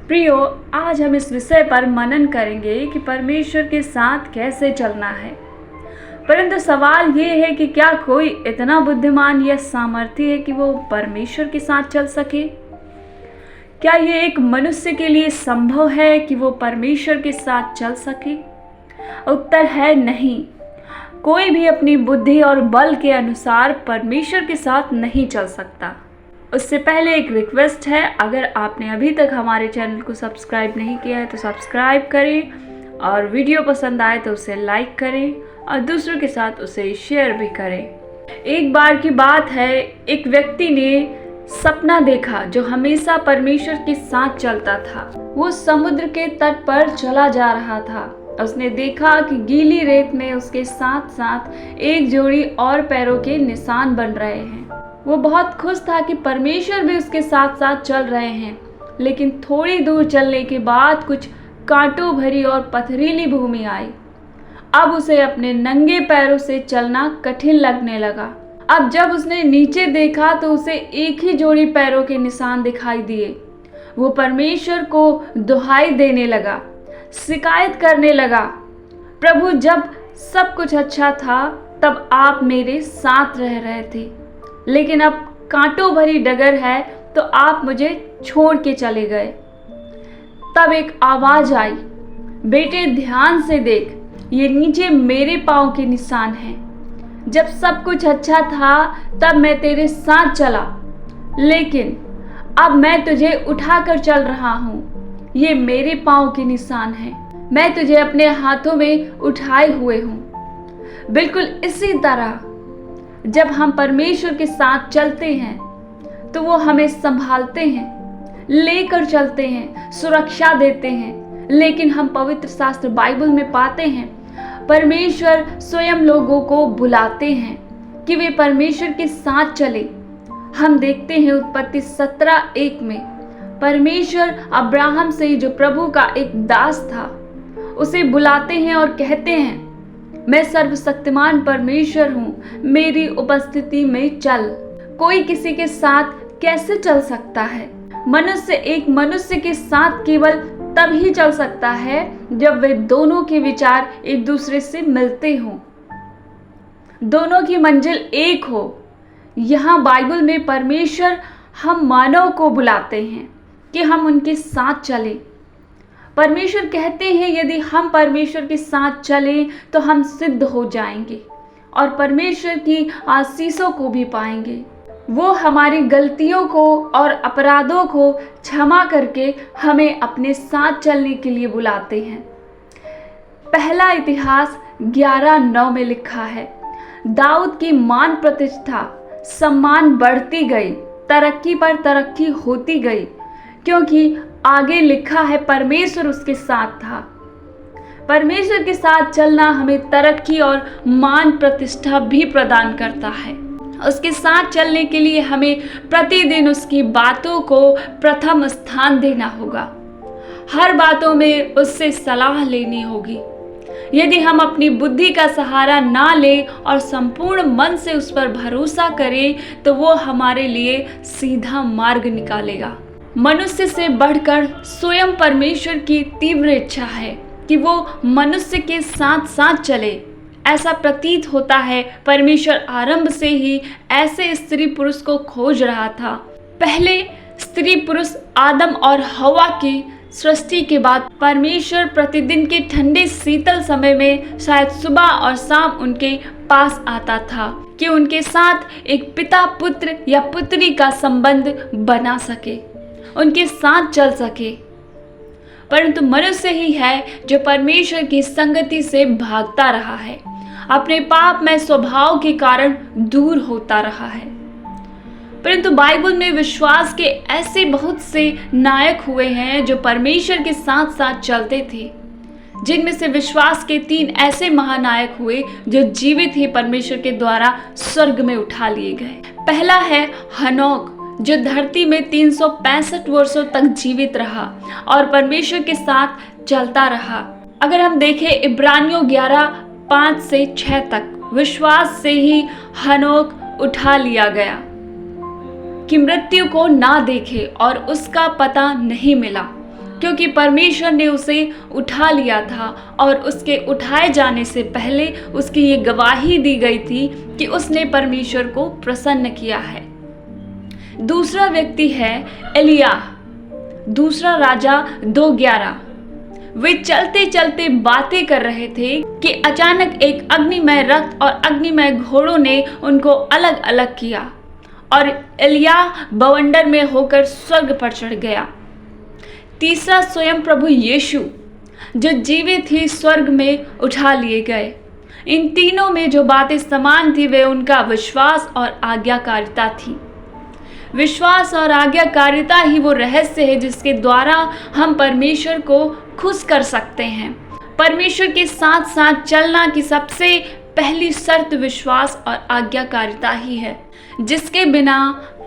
प्रियो, आज हम इस विषय पर मनन करेंगे कि परमेश्वर के साथ कैसे चलना है। परंतु सवाल ये है कि क्या कोई इतना बुद्धिमान या सामर्थ्य है कि वो परमेश्वर के साथ चल सके? क्या ये एक मनुष्य के लिए संभव है कि वो परमेश्वर के साथ चल सके? उत्तर है नहीं। कोई भी अपनी बुद्धि और बल के अनुसार परमेश्वर के साथ नहीं चल सकता। उससे पहले एक रिक्वेस्ट है, अगर आपने अभी तक हमारे चैनल को सब्सक्राइब नहीं किया है तो सब्सक्राइब करें और वीडियो पसंद आए तो उसे लाइक करें और दूसरों के साथ उसे शेयर भी करें। एक बार की बात है, एक व्यक्ति ने सपना देखा जो हमेशा परमेश्वर के साथ चलता था। वो समुद्र के तट पर चला जा रहा था। उसने देखा कि गीली रेत में उसके साथ साथ एक जोड़ी और पैरों के निशान बन रहे हैं। वो बहुत खुश था कि परमेश्वर भी उसके साथ साथ चल रहे हैं, लेकिन थोड़ी दूर चलने के बाद कुछ कांटों भरी और पथरीली भूमि आई। अब उसे अपने नंगे पैरों से चलना कठिन लगने लगा। अब जब उसने नीचे देखा तो उसे एक ही जोड़ी पैरों के निशान दिखाई दिए। वो परमेश्वर को दुहाई देने लगा, शिकायत करने लगा, प्रभु, जब सब कुछ अच्छा था तब आप मेरे साथ रह रहे थे, लेकिन अब कांटों भरी डगर है तो आप मुझे छोड़ के चले गए। तब एक आवाज आई, बेटे ध्यान से देख, ये नीचे मेरे पाँव के निशान हैं। जब सब कुछ अच्छा था तब मैं तेरे साथ चला, लेकिन अब मैं तुझे उठाकर चल रहा हूँ। ये मेरे पाँव के निशान हैं, मैं तुझे अपने हाथों में उठाए हुए हूँ। बिल्कुल इसी तरह जब हम परमेश्वर के साथ चलते हैं तो वो हमें संभालते हैं, लेकर चलते हैं, सुरक्षा देते हैं। लेकिन हम पवित्र शास्त्र बाइबल में पाते हैं परमेश्वर स्वयं लोगों को बुलाते हैं कि वे परमेश्वर के साथ चले। हम देखते हैं उत्पत्ति 17:1 में परमेश्वर अब्राहम से, जो प्रभु का एक दास था, उसे बुलाते हैं और कहते हैं, मैं सर्वशक्तिमान परमेश्वर हूँ, मेरी उपस्थिति में चल। कोई किसी के साथ कैसे चल सकता है? मनुष्य एक मनुष्य के साथ केवल तब ही चल सकता है जब वे दोनों के विचार एक दूसरे से मिलते हों, दोनों की मंजिल एक हो। यहाँ बाइबल में परमेश्वर हम मानव को बुलाते हैं कि हम उनके साथ चलें। परमेश्वर कहते हैं यदि हम परमेश्वर के साथ चलें तो हम सिद्ध हो जाएंगे और परमेश्वर की आशीषों को भी पाएंगे। वो हमारी गलतियों को और अपराधों को क्षमा करके हमें अपने साथ चलने के लिए बुलाते हैं। पहला इतिहास 11:9 में लिखा है, दाऊद की मान प्रतिष्ठा सम्मान बढ़ती गई, तरक्की पर तरक्की होती गई, क्योंकि आगे लिखा है परमेश्वर उसके साथ था। परमेश्वर के साथ चलना हमें तरक्की और मान प्रतिष्ठा भी प्रदान करता है। उसके साथ चलने के लिए हमें प्रतिदिन उसकी बातों को प्रथम स्थान देना होगा। हर बातों में उससे सलाह लेनी होगी। यदि हम अपनी बुद्धि का सहारा ना लें और संपूर्ण मन से उस पर भरोसा करें तो वो हमारे लिए सीधा मार्ग निकालेगा। मनुष्य से बढ़कर स्वयं परमेश्वर की तीव्र इच्छा है कि वो मनुष्य के साथ साथ चले। ऐसा प्रतीत होता है परमेश्वर आरंभ से ही ऐसे स्त्री पुरुष को खोज रहा था। पहले स्त्री पुरुष आदम और हवा की सृष्टि के बाद परमेश्वर प्रतिदिन के ठंडे शीतल समय में शायद सुबह और शाम उनके पास आता था कि उनके साथ एक पिता पुत्र या पुत्री का संबंध बना सके, उनके साथ चल सके। परंतु मनुष्य ही है जो परमेश्वर की संगति से भागता रहा है, अपने पाप में स्वभाव के कारण दूर होता रहा है। परंतु बाइबल में विश्वास के ऐसे बहुत से नायक हुए हैं जो परमेश्वर के साथ साथ चलते थे, जिनमें से विश्वास के 3 ऐसे महानायक हुए जो जीवित ही परमेश्वर के द्वारा स्वर्ग में उठा लिए गए। पहला है हनोक, जो धरती में 365 वर्षों तक जीवित रहा और परमेश्वर के साथ चलता रहा। अगर हम देखें इब्रानियों 11:5-6 तक, विश्वास से ही हनोक उठा लिया गया कि मृत्यु को ना देखे और उसका पता नहीं मिला। क्योंकि परमेश्वर ने उसे उठा लिया था और उसके उठाए जाने से पहले उसकी ये गवाही दी गई थी कि उसने परमेश्वर को प्रसन्न किया है। दूसरा व्यक्ति है एलिया, दूसरा राजा 2:11। वे चलते चलते बातें कर रहे थे कि अचानक एक अग्निमय रथ और अग्निमय घोड़ों ने उनको अलग अलग किया और एलिया बवंडर में होकर स्वर्ग पर चढ़ गया। तीसरा स्वयं प्रभु यीशु जो जीवित ही स्वर्ग में उठा लिए गए। इन तीनों में जो बातें समान थी वे उनका विश्वास और आज्ञाकारिता थी। विश्वास और आज्ञाकारिता ही वो रहस्य है जिसके द्वारा हम परमेश्वर को खुश कर सकते हैं। परमेश्वर के साथ साथ चलना की सबसे पहली शर्त विश्वास और आज्ञाकारिता ही है, जिसके बिना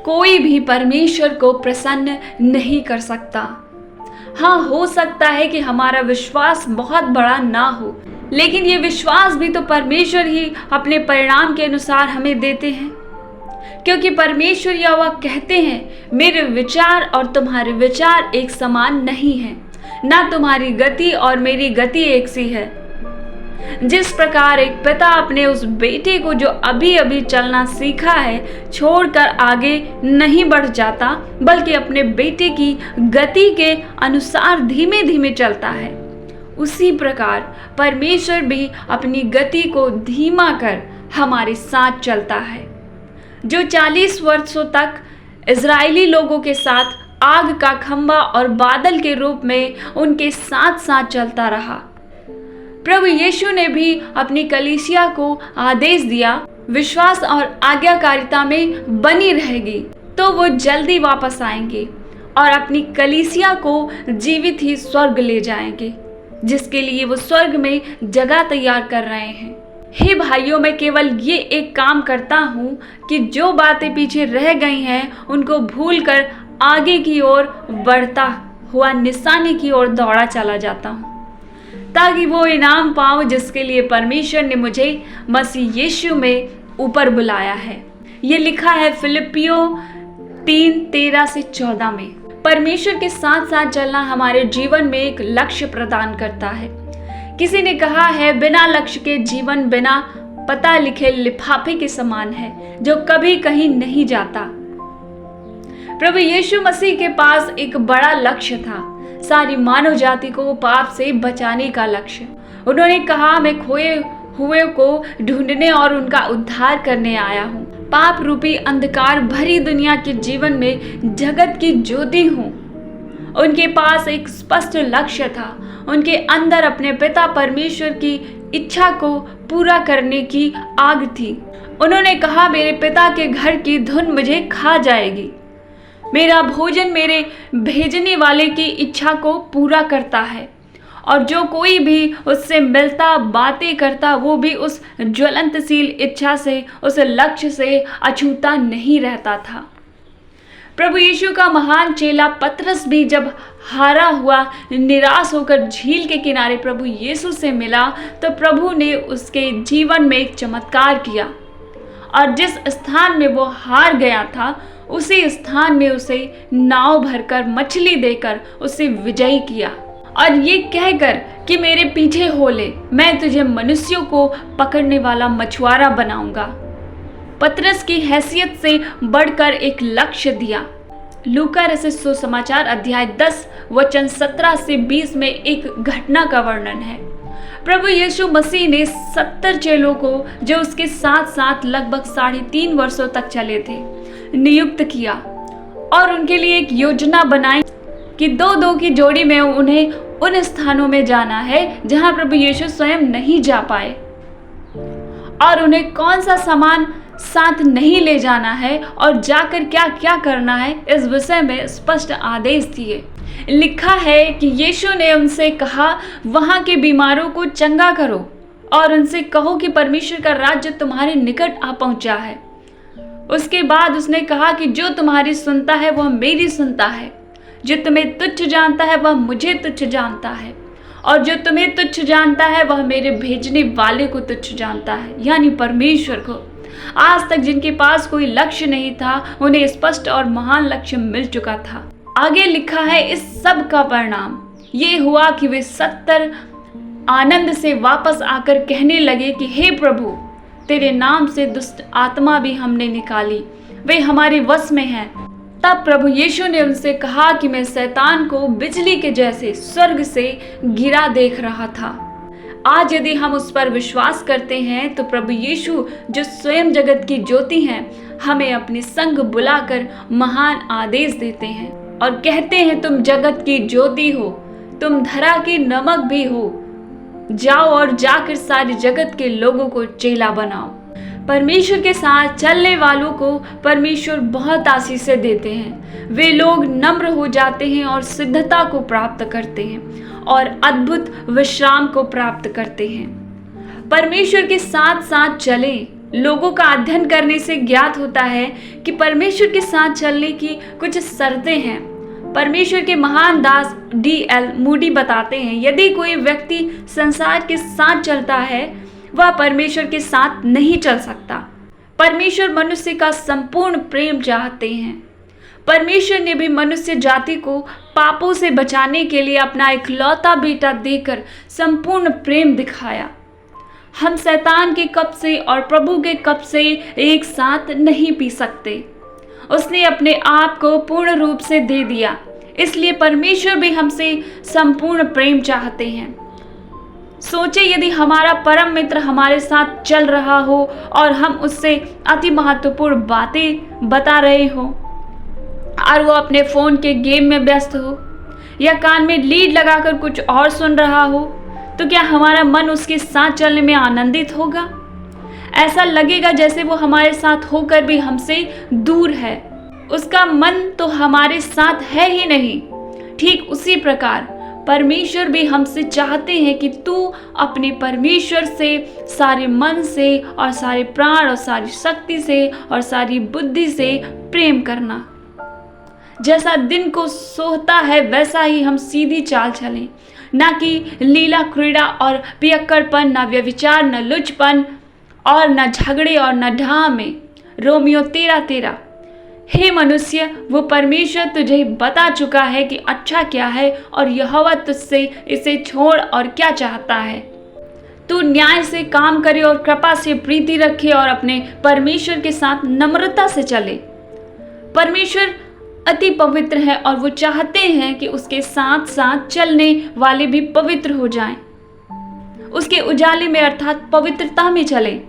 कोई भी परमेश्वर को प्रसन्न नहीं कर सकता। हाँ, हो सकता है कि हमारा विश्वास बहुत बड़ा ना हो, लेकिन ये विश्वास भी तो परमेश्वर ही अपने परिणाम के अनुसार हमें देते हैं, क्योंकि परमेश्वर यहोवा कहते हैं, मेरे विचार और तुम्हारे विचार एक समान नहीं हैं, ना तुम्हारी गति और मेरी गति एक सी है। जिस प्रकार एक पिता अपने उस बेटे को जो अभी अभी चलना सीखा है छोड़कर आगे नहीं बढ़ जाता, बल्कि अपने बेटे की गति के अनुसार धीमे धीमे चलता है, उसी प्रकार परमेश्वर भी अपनी गति को धीमा कर हमारे साथ चलता है। जो 40 वर्षों तक इजरायली लोगों के साथ आग का खंभा और बादल के रूप में उनके साथ साथ चलता रहा, प्रभु यीशु ने भी अपनी कलीसिया को आदेश दिया, विश्वास और आज्ञाकारिता में बनी रहेगी तो वो जल्दी वापस आएंगे और अपनी कलीसिया को जीवित ही स्वर्ग ले जाएंगे, जिसके लिए वो स्वर्ग में जगह तैयार कर रहे हैं। हे भाइयों, मैं केवल ये एक काम करता हूँ कि जो बातें पीछे रह गई हैं उनको भूलकर आगे की ओर बढ़ता हुआ निशाने की ओर दौड़ा चला जाता हूँ, ताकि वो इनाम पाऊँ जिसके लिए परमेश्वर ने मुझे मसीह यीशु में ऊपर बुलाया है। ये लिखा है फिलिपियों 3:13-14 में। परमेश्वर के साथ साथ चलना हमारे जीवन में एक लक्ष्य प्रदान करता है। किसी ने कहा है, बिना लक्ष्य के जीवन बिना पता लिखे लिफाफे के समान है जो कभी कहीं नहीं जाता। प्रभु यीशु मसीह के पास एक बड़ा लक्ष्य था, सारी मानव जाति को पाप से बचाने का लक्ष्य। उन्होंने कहा, मैं खोए हुए को ढूंढने और उनका उद्धार करने आया हूँ। पाप रूपी अंधकार भरी दुनिया के जीवन में जगत की ज्योति हूँ। उनके पास एक स्पष्ट लक्ष्य था। उनके अंदर अपने पिता परमेश्वर की इच्छा को पूरा करने की आग थी। उन्होंने कहा, मेरे पिता के घर की धुन मुझे खा जाएगी। मेरा भोजन मेरे भेजने वाले की इच्छा को पूरा करता है, और जो कोई भी उससे मिलता बातें करता वो भी उस ज्वलंतशील इच्छा से, उस लक्ष्य से अछूता नहीं रहता था। प्रभु यीशु का महान चेला पतरस भी जब हारा हुआ निराश होकर झील के किनारे प्रभु यीशु से मिला तो प्रभु ने उसके जीवन में एक चमत्कार किया, और जिस स्थान में वो हार गया था उसी स्थान में उसे नाव भरकर मछली देकर उसे विजयी किया, और ये कहकर कि मेरे पीछे हो ले, मैं तुझे मनुष्यों को पकड़ने वाला मछुआरा बनाऊंगा। पतरस की हैसियत से बढ़कर एक लक्ष्य दिया। लूका रचित सुसमाचार अध्याय 10 वचन 17-20 में एक घटना का वर्णन है। प्रभु यीशु मसीह ने 70 चेलों को, जो उसके साथ साथ लगभग 3.5 वर्षों तक चले थे, नियुक्त किया और उनके लिए एक योजना बनाई कि 2-2 की जोड़ी में उन्हें उन स्थानों में जाना है जहां प्रभु यीशु स्वयं नहीं जा पाए, और उन्हें कौन सा सामान साथ नहीं ले जाना है और जाकर क्या क्या करना है, इस विषय में स्पष्ट आदेश दिए। लिखा है कि यीशु ने उनसे कहा, वहां के बीमारों को चंगा करो और उनसे कहो कि परमेश्वर का राज्य तुम्हारे निकट आ पहुंचा है। उसके बाद उसने कहा कि जो तुम्हारी सुनता है वह मेरी सुनता है, जो तुम्हें तुच्छ जानता है वह मुझे तुच्छ जानता है, और जो तुम्हें तुच्छ जानता है वह मेरे भेजने वाले को तुच्छ जानता है, यानी परमेश्वर को। आज तक जिनके पास कोई लक्ष्य नहीं था उन्हें स्पष्ट और महान लक्ष्य मिल चुका था। आगे लिखा है, इस सब का परिणाम ये हुआ कि वे 70 आनंद से वापस आकर कहने लगे कि हे प्रभु, तेरे नाम से दुष्ट आत्मा भी हमने निकाली, वे हमारे वश में हैं। तब प्रभु यीशु ने उनसे कहा कि मैं शैतान को बिजली के जैसे स्वर्ग से गिरा देख रहा था। आज यदि हम उस पर विश्वास करते हैं तो प्रभु यीशु जो स्वयं जगत की ज्योति हैं, हमें अपने संग बुलाकर महान आदेश देते हैं और कहते हैं, तुम जगत की ज्योति हो, तुम धरा की नमक भी हो, जाओ और जाकर सारी जगत के लोगों को चेला बनाओ। परमेश्वर के साथ चलने वालों को परमेश्वर बहुत आशीषें देते हैं। वे लोग नम्र हो जाते हैं और सिद्धता को प्राप्त करते हैं और अद्भुत विश्राम को प्राप्त करते हैं। परमेश्वर के साथ साथ चलें। लोगों का अध्ययन करने से ज्ञात होता है कि परमेश्वर के साथ चलने की कुछ शर्तें हैं। परमेश्वर के महान दास D.L. मूडी बताते हैं, यदि कोई व्यक्ति संसार के साथ चलता है वह परमेश्वर के साथ नहीं चल सकता। परमेश्वर मनुष्य का संपूर्ण प्रेम चाहते हैं। परमेश्वर ने भी मनुष्य जाति को पापों से बचाने के लिए अपना इकलौता बेटा देकर संपूर्ण प्रेम दिखाया। हम शैतान के कप से और प्रभु के कप से एक साथ नहीं पी सकते। उसने अपने आप को पूर्ण रूप से दे दिया, इसलिए परमेश्वर भी हमसे संपूर्ण प्रेम चाहते हैं। सोचे, यदि हमारा परम मित्र हमारे साथ चल रहा हो और हम उससे अति महत्वपूर्ण बातें बता रहे हो और वो अपने फ़ोन के गेम में व्यस्त हो या कान में लीड लगाकर कुछ और सुन रहा हो, तो क्या हमारा मन उसके साथ चलने में आनंदित होगा? ऐसा लगेगा जैसे वो हमारे साथ होकर भी हमसे दूर है। उसका मन तो हमारे साथ है ही नहीं। ठीक उसी प्रकार परमेश्वर भी हमसे चाहते हैं कि तू अपने परमेश्वर से सारे मन से और सारे प्राण और सारी शक्ति से और सारी बुद्धि से प्रेम करना। जैसा दिन को सोहता है वैसा ही हम सीधी चाल चलें, ना कि लीला क्रीड़ा और पियक्कड़पन, न व्यभिचार, न लुचपन और न झगड़े और न ढाह में। रोमियो 13:13। हे मनुष्य, वो परमेश्वर तुझे बता चुका है कि अच्छा क्या है और यहोवा तुझसे इसे छोड़ और क्या चाहता है। तू न्याय से काम करे और कृपा से प्रीति रखे और अपने परमेश्वर के साथ नम्रता से चले। परमेश्वर अति पवित्र है और वो चाहते हैं कि उसके साथ साथ चलने वाले भी पवित्र हो जाएं। उसके उजाले में अर्थात पवित्रता में चलें।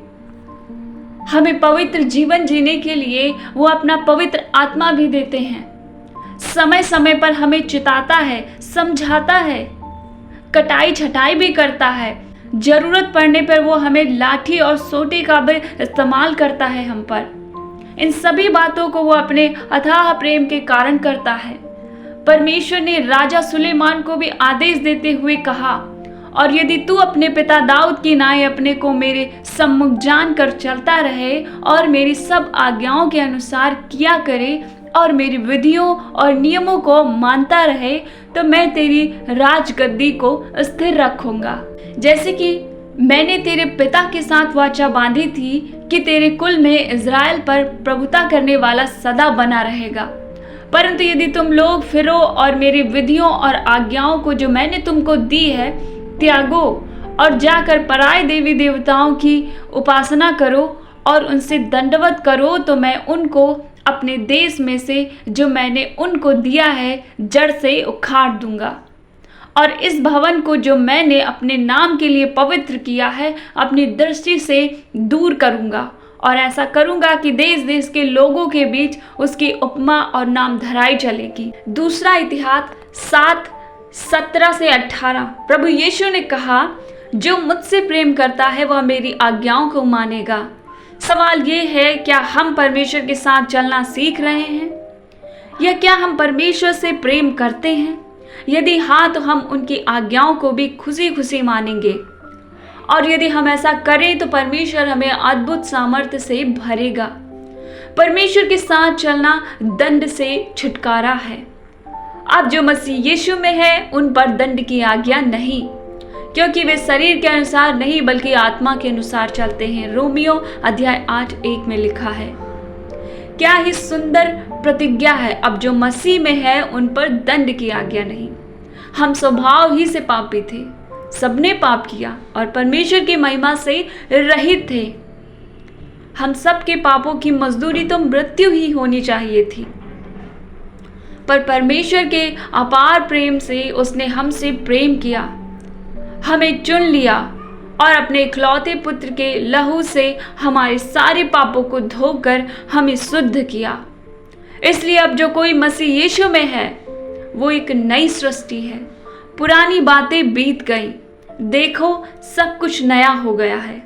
हमें पवित्र जीवन जीने के लिए वो अपना पवित्र आत्मा भी देते हैं। समय समय पर हमें चिताता है, समझाता है, कटाई छटाई भी करता है। जरूरत पड़ने पर वो हमें लाठी और सोटे का भी इस्तेमाल करता है हम पर। इन सभी बातों को वो अपने अथाह प्रेम के कारण करता है। परमेश्वर ने राजा सुलेमान को भी आदेश देते हुए कहा, और यदि तू अपने पिता दाऊद की नाई अपने को मेरे सम्मुख जान कर चलता रहे और मेरी सब आज्ञाओं के अनुसार किया करे और मेरी विधियों और नियमों को मानता रहे, तो मैं तेरी राजगद्दी को स्थिर रखूंगा, जैसे कि मैंने तेरे पिता के साथ वाचा बांधी थी कि तेरे कुल में इज़राइल पर प्रभुता करने वाला सदा बना रहेगा। परंतु यदि तुम लोग फिरो और मेरी विधियों और आज्ञाओं को जो मैंने तुमको दी है त्यागो और जाकर पराये देवी देवताओं की उपासना करो और उनसे दंडवत करो, तो मैं उनको अपने देश में से जो मैंने उनको दिया है जड़ से उखाड़ दूंगा और इस भवन को जो मैंने अपने नाम के लिए पवित्र किया है अपनी दृष्टि से दूर करूंगा, और ऐसा करूंगा कि देश देश के लोगों के बीच उसकी उपमा और नाम धराई चलेगी। दूसरा इतिहास 7:17-18। प्रभु यीशु ने कहा, जो मुझसे प्रेम करता है वह मेरी आज्ञाओं को मानेगा। सवाल ये है, क्या हम परमेश्वर के साथ चलना सीख रहे हैं या क्या हम परमेश्वर से प्रेम करते हैं? यदि हाँ, तो हम उनकी आज्ञाओं को भी खुशी खुशी मानेंगे, और यदि हम ऐसा करें तो परमेश्वर हमें अद्भुत सामर्थ्य से भरेगा। परमेश्वर के साथ चलना दंड से छुटकारा है। अब जो मसीह यीशु में है उन पर दंड की आज्ञा नहीं, क्योंकि वे शरीर के अनुसार नहीं बल्कि आत्मा के अनुसार चलते हैं। रोमियो 8:1 में लिखा है। क्या ही सुंदर प्रतिज्ञा है। अब जो मसीह में है उन पर दंड की आज्ञा नहीं। हम स्वभाव ही से पापी थे, सबने पाप किया और परमेश्वर की महिमा से रहित थे। हम सब के पापों की मजदूरी तो मृत्यु ही होनी चाहिए थी, पर परमेश्वर के अपार प्रेम से उसने हमसे प्रेम किया, हमें चुन लिया और अपने इकलौते पुत्र के लहू से हमारे सारे पापों को धोकर हमें शुद्ध किया। इसलिए अब जो कोई मसीह यीशु में है वो एक नई सृष्टि है। पुरानी बातें बीत गईं, देखो सब कुछ नया हो गया है।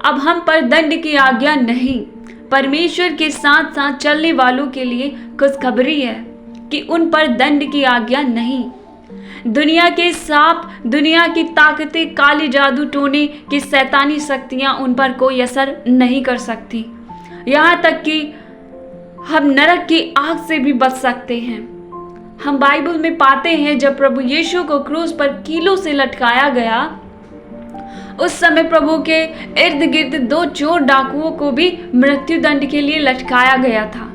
अब हम पर दंड की आज्ञा नहीं। परमेश्वर के साथ साथ चलने वालों के लिए खुशखबरी है कि उन पर दंड की आज्ञा नहीं। दुनिया के सांप, दुनिया की ताकतें, काली जादू टोने की शैतानी शक्तियां उन पर कोई असर नहीं कर सकती। यहाँ तक कि हम नरक की आग से भी बच सकते हैं। हम बाइबल में पाते हैं जब प्रभु यीशु को क्रूस पर कीलों से लटकाया गया, उस समय प्रभु के इर्द गिर्द 2 चोर डाकुओं को भी मृत्यु दंड के लिए लटकाया गया था,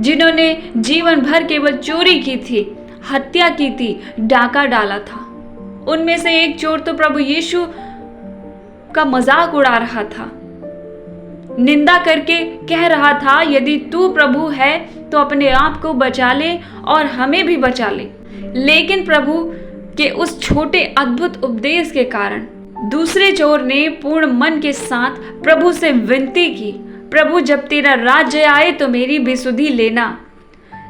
जिन्होंने जीवन भर केवल चोरी की थी, हत्या की थी, डाका डाला था। उनमें से एक चोर तो प्रभु यीशु का मजाक उड़ा रहा था, निंदा करके कह रहा था, यदि तू प्रभु है तो अपने आप को बचा ले और हमें भी बचा ले। लेकिन प्रभु के उस छोटे अद्भुत उपदेश के कारण दूसरे चोर ने पूर्ण मन के साथ प्रभु से विनती की, प्रभु जब तेरा राज्य आए तो मेरी भी सुधि लेना।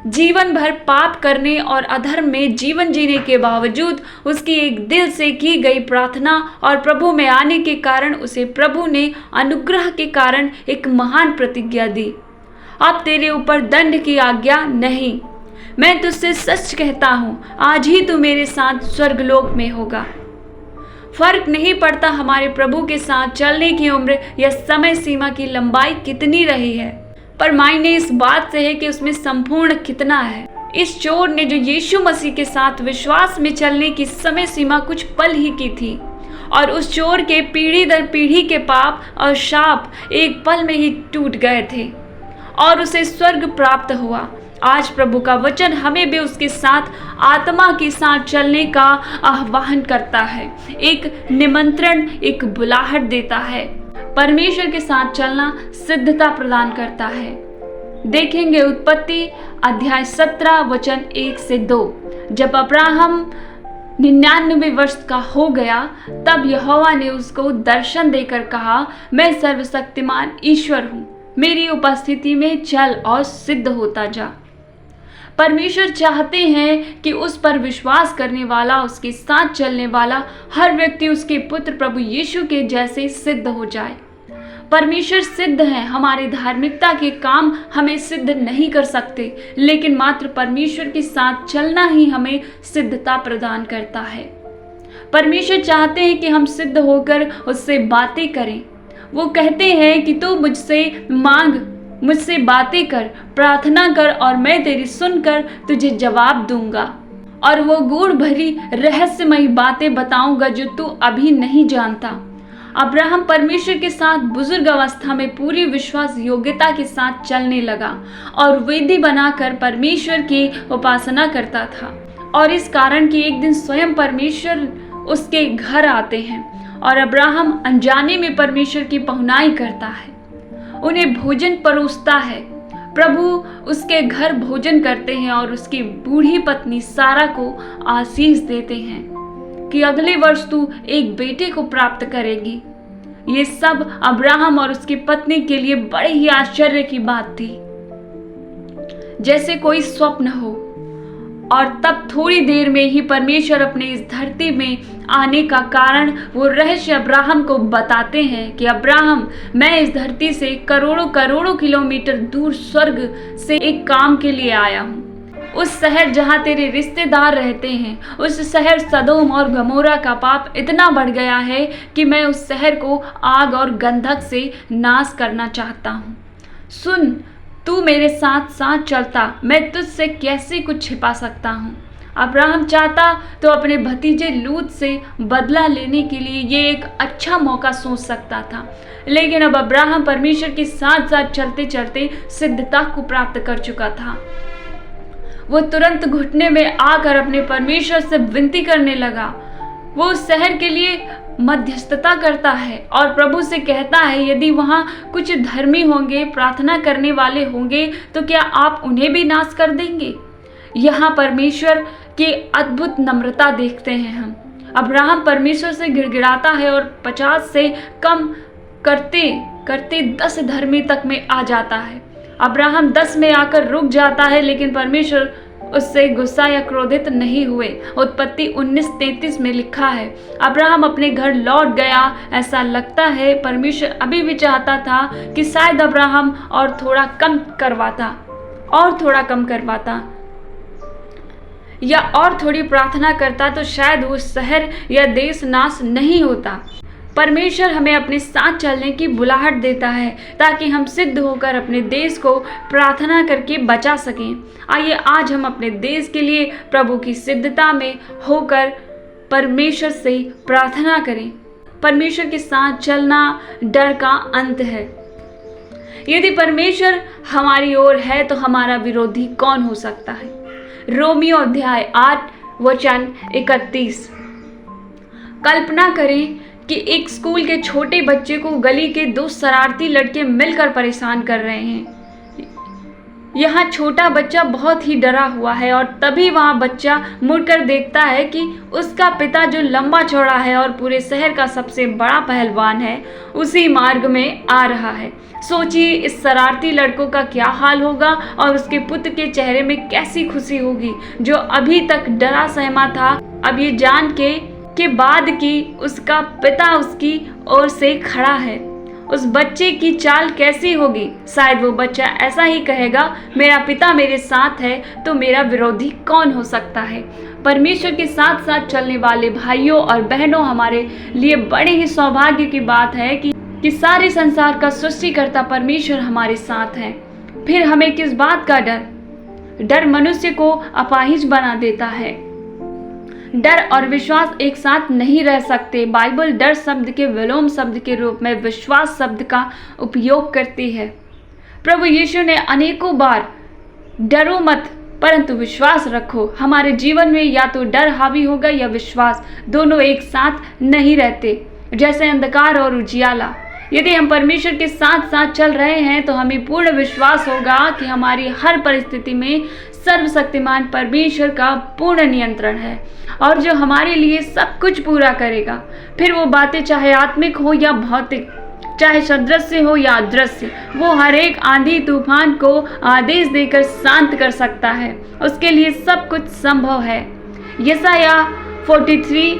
जीवन भर पाप करने और अधर्म में जीवन जीने के बावजूद उसकी एक दिल से की गई प्रार्थना और प्रभु में आने के कारण उसे प्रभु ने अनुग्रह के कारण एक महान प्रतिज्ञा दी, अब तेरे ऊपर दंड की आज्ञा नहीं। मैं तुझसे सच कहता हूँ, आज ही तू मेरे साथ स्वर्गलोक में होगा। फर्क नहीं पड़ता हमारे प्रभु के साथ चलने की उम्र या समय सीमा की लंबाई कितनी रही है, पर मायने इस बात से है कि उसमें संपूर्ण कितना है। इस चोर ने जो यीशु मसीह के साथ विश्वास में चलने की समय सीमा कुछ पल ही की थी, और उस चोर के पीढ़ी दर पीढ़ी के पाप और शाप एक पल में ही टूट गए थे और उसे स्वर्ग प्राप्त हुआ। आज प्रभु का वचन हमें भी उसके साथ आत्मा के साथ चलने का आह्वान करता है, एक निमंत्रण, एक बुलाहट देता है। परमेश्वर के साथ चलना सिद्धता प्रदान करता है। देखेंगे उत्पत्ति अध्याय 17 वचन 1 से 2। जब अब्राहम 99 वर्ष का हो गया तब यहोवा ने उसको दर्शन देकर कहा, मैं सर्वशक्तिमान ईश्वर हूँ, मेरी उपस्थिति में चल और सिद्ध होता जा। परमेश्वर चाहते हैं कि उस पर विश्वास करने वाला, उसके साथ चलने वाला हर व्यक्ति उसके पुत्र प्रभु यीशु के जैसे सिद्ध हो जाए। परमेश्वर सिद्ध है, हमारी धार्मिकता के काम हमें सिद्ध नहीं कर सकते, लेकिन मात्र परमेश्वर के साथ चलना ही हमें सिद्धता प्रदान करता है। परमेश्वर चाहते हैं कि हम सिद्ध होकर उससे बातें करें। वो कहते हैं कि तू मुझसे मांग, मुझसे बातें कर, प्रार्थना कर और मैं तेरी सुनकर तुझे जवाब दूंगा और वो गूढ़ भरी रहस्यमयी बातें बताऊंगा जो तू अभी नहीं जानता। अब्राहम परमेश्वर के साथ बुजुर्ग अवस्था में पूरी विश्वास योग्यता के साथ चलने लगा और वेदी बनाकर परमेश्वर की उपासना करता था, और इस कारण कि एक दिन स्वयं परमेश्वर उसके घर आते हैं और अब्राहम अनजाने में परमेश्वर की पहुनाई करता है, उन्हें भोजन परोसता है। प्रभु उसके घर भोजन करते हैं और उसकी बूढ़ी पत्नी सारा को आशीष देते हैं कि अगले वर्ष तू एक बेटे को प्राप्त करेगी। ये सब अब्राहम और उसकी पत्नी के लिए बड़े ही आश्चर्य की बात थी, जैसे कोई स्वप्न हो। और तब थोड़ी देर में ही परमेश्वर अपने इस धरती में आने का कारण वो रहस्य अब्राहम को बताते हैं कि अब्राहम, मैं इस धरती से करोड़ों करोड़ों किलोमीटर दूर स्वर्ग से एक काम के लिए आया हूँ। उस शहर जहाँ तेरे रिश्तेदार रहते हैं, उस शहर सदोम और गमोरा का पाप इतना बढ़ गया है कि मैं उस शहर को आग और गंधक से नाश करना चाहता हूँ। सुन, तू मेरे साथ साथ चलता, मैं तुझसे कैसे कुछ छिपा सकता हूँ। अब्राहम चाहता तो अपने भतीजे लूत से बदला लेने के लिए ये एक अच्छा मौका सोच सकता था, लेकिन अब अब्राहम परमेश्वर के साथ साथ चलते चलते सिद्धता को प्राप्त कर चुका था। वो तुरंत घुटने में आकर अपने परमेश्वर से विनती करने लगा। वो उस शहर के लिए मध्यस्थता करता है और प्रभु से कहता है, यदि वहाँ कुछ धर्मी होंगे, प्रार्थना करने वाले होंगे, तो क्या आप उन्हें भी नाश कर देंगे? यहाँ परमेश्वर की अद्भुत नम्रता देखते हैं हम। अब्राहम परमेश्वर से गिड़गिड़ाता है और 50 से कम करते करते 10 धर्मी तक में आ जाता है। अब्राहम 10 में आकर रुक जाता है, लेकिन परमेश्वर उससे गुस्सा या क्रोधित नहीं हुए। उत्पत्ति 19:33 में लिखा है, अब्राहम अपने घर लौट गया। ऐसा लगता है परमेश्वर अभी भी चाहता था कि शायद अब्राहम और थोड़ा कम करवाता या और थोड़ी प्रार्थना करता तो शायद वो शहर या देश नाश नहीं होता। परमेश्वर हमें अपने साथ चलने की बुलाहट देता है ताकि हम सिद्ध होकर अपने देश को प्रार्थना करके बचा सकें। आइए आज हम अपने देश के लिए प्रभु की सिद्धता में होकर परमेश्वर से प्रार्थना करें। परमेश्वर के साथ चलना डर का अंत है। यदि परमेश्वर हमारी ओर है तो हमारा विरोधी कौन हो सकता है? रोमियो अध्याय 8 वचन 31। कल्पना करें कि एक स्कूल के छोटे बच्चे को गली के 2 शरारती लड़के मिलकर परेशान कर रहे हैं। यहाँ छोटा बच्चा बहुत ही डरा हुआ है और तभी वहाँ बच्चा मुड़कर देखता है कि उसका पिता, जो लंबा चौड़ा है और पूरे शहर का सबसे बड़ा पहलवान है, उसी मार्ग में आ रहा है। सोचिए इस शरारती लड़कों का क्या हाल होगा और उसके पुत्र के चेहरे में कैसी खुशी होगी, जो अभी तक डरा सहमा था, अब ये जान के बाद कि उसका पिता उसकी ओर से खड़ा है। उस बच्चे की चाल कैसी होगी? शायद वो बच्चा ऐसा ही कहेगा, मेरा पिता मेरे साथ है तो मेरा विरोधी कौन हो सकता है। परमेश्वर के साथ साथ चलने वाले भाइयों और बहनों, हमारे लिए बड़े ही सौभाग्य की बात है कि सारे संसार का सृष्टिकर्ता परमेश्वर हमारे साथ है। फिर हमें किस बात का डर? डर मनुष्य को अपाहिज बना देता है। डर और विश्वास एक साथ नहीं रह सकते। बाइबल डर शब्द के विलोम शब्द के रूप में विश्वास शब्द का उपयोग करती है। प्रभु यीशु ने अनेकों बार डरो मत परंतु विश्वास रखो। हमारे जीवन में या तो डर हावी होगा या विश्वास, दोनों एक साथ नहीं रहते, जैसे अंधकार और उजियाला। यदि हम परमेश्वर के साथ साथ चल रहे हैं तो हमें पूर्ण विश्वास होगा कि हमारी हर परिस्थिति में सर्वशक्तिमान परमेश्वर का पूर्ण नियंत्रण है और जो हमारे लिए सब कुछ पूरा करेगा। फिर वो बातें चाहे आत्मिक हो या भौतिक, चाहे सदृश्य हो या अदृश्य, वो हर एक आंधी तूफान को आदेश देकर शांत कर सकता है। उसके लिए सब कुछ संभव है। यशाया 43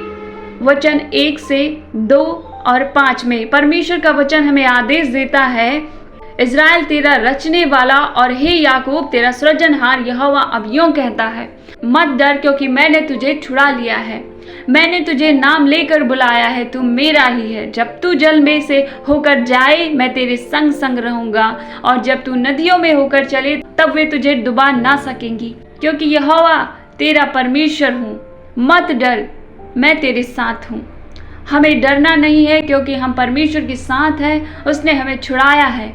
वचन 1 से 2 और 5 में परमेश्वर का वचन हमें आदेश देता है, इज़राइल तेरा रचने वाला और हे याकूब तेरा सृजनहार यहोवा अब यूं कहता है, मत डर क्योंकि मैंने तुझे छुड़ा लिया है, मैंने तुझे नाम लेकर बुलाया है, तू मेरा ही है। जब तू जल में से होकर जाए मैं तेरे संग संग रहूंगा और जब तू नदियों में होकर चले तब वे तुझे डुबा ना सकेंगी, क्योंकि यहोवा तेरा परमेश्वर हूँ। मत डर, मैं तेरे साथ हूँ। हमें डरना नहीं है क्योंकि हम परमेश्वर के साथ हैं। उसने हमें छुड़ाया है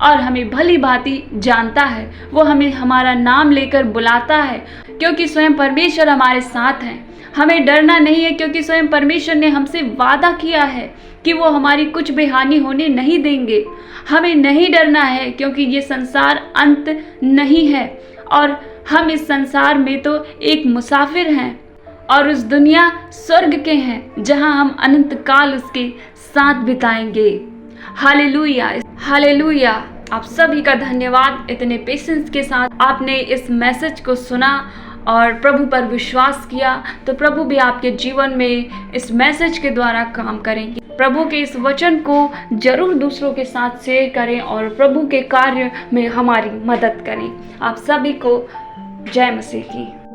और हमें भली भांति जानता है। वो हमें हमारा नाम लेकर बुलाता है क्योंकि स्वयं परमेश्वर हमारे साथ हैं। हमें डरना नहीं है क्योंकि स्वयं परमेश्वर ने हमसे वादा किया है कि वो हमारी कुछ भी हानि होने नहीं देंगे। हमें नहीं डरना है क्योंकि ये संसार अंत नहीं है और हम इस संसार में तो एक मुसाफिर हैं और उस दुनिया स्वर्ग के हैं जहां हम अनंत काल उसके साथ बिताएंगे। Hallelujah, hallelujah. आप सभी का धन्यवाद। इतने पेशेंस के साथ आपने इस मैसेज को सुना और प्रभु पर विश्वास किया, तो प्रभु भी आपके जीवन में इस मैसेज के द्वारा काम करेंगे। प्रभु के इस वचन को जरूर दूसरों के साथ शेयर करें और प्रभु के कार्य में हमारी मदद करें। आप सभी को जय मसीह की।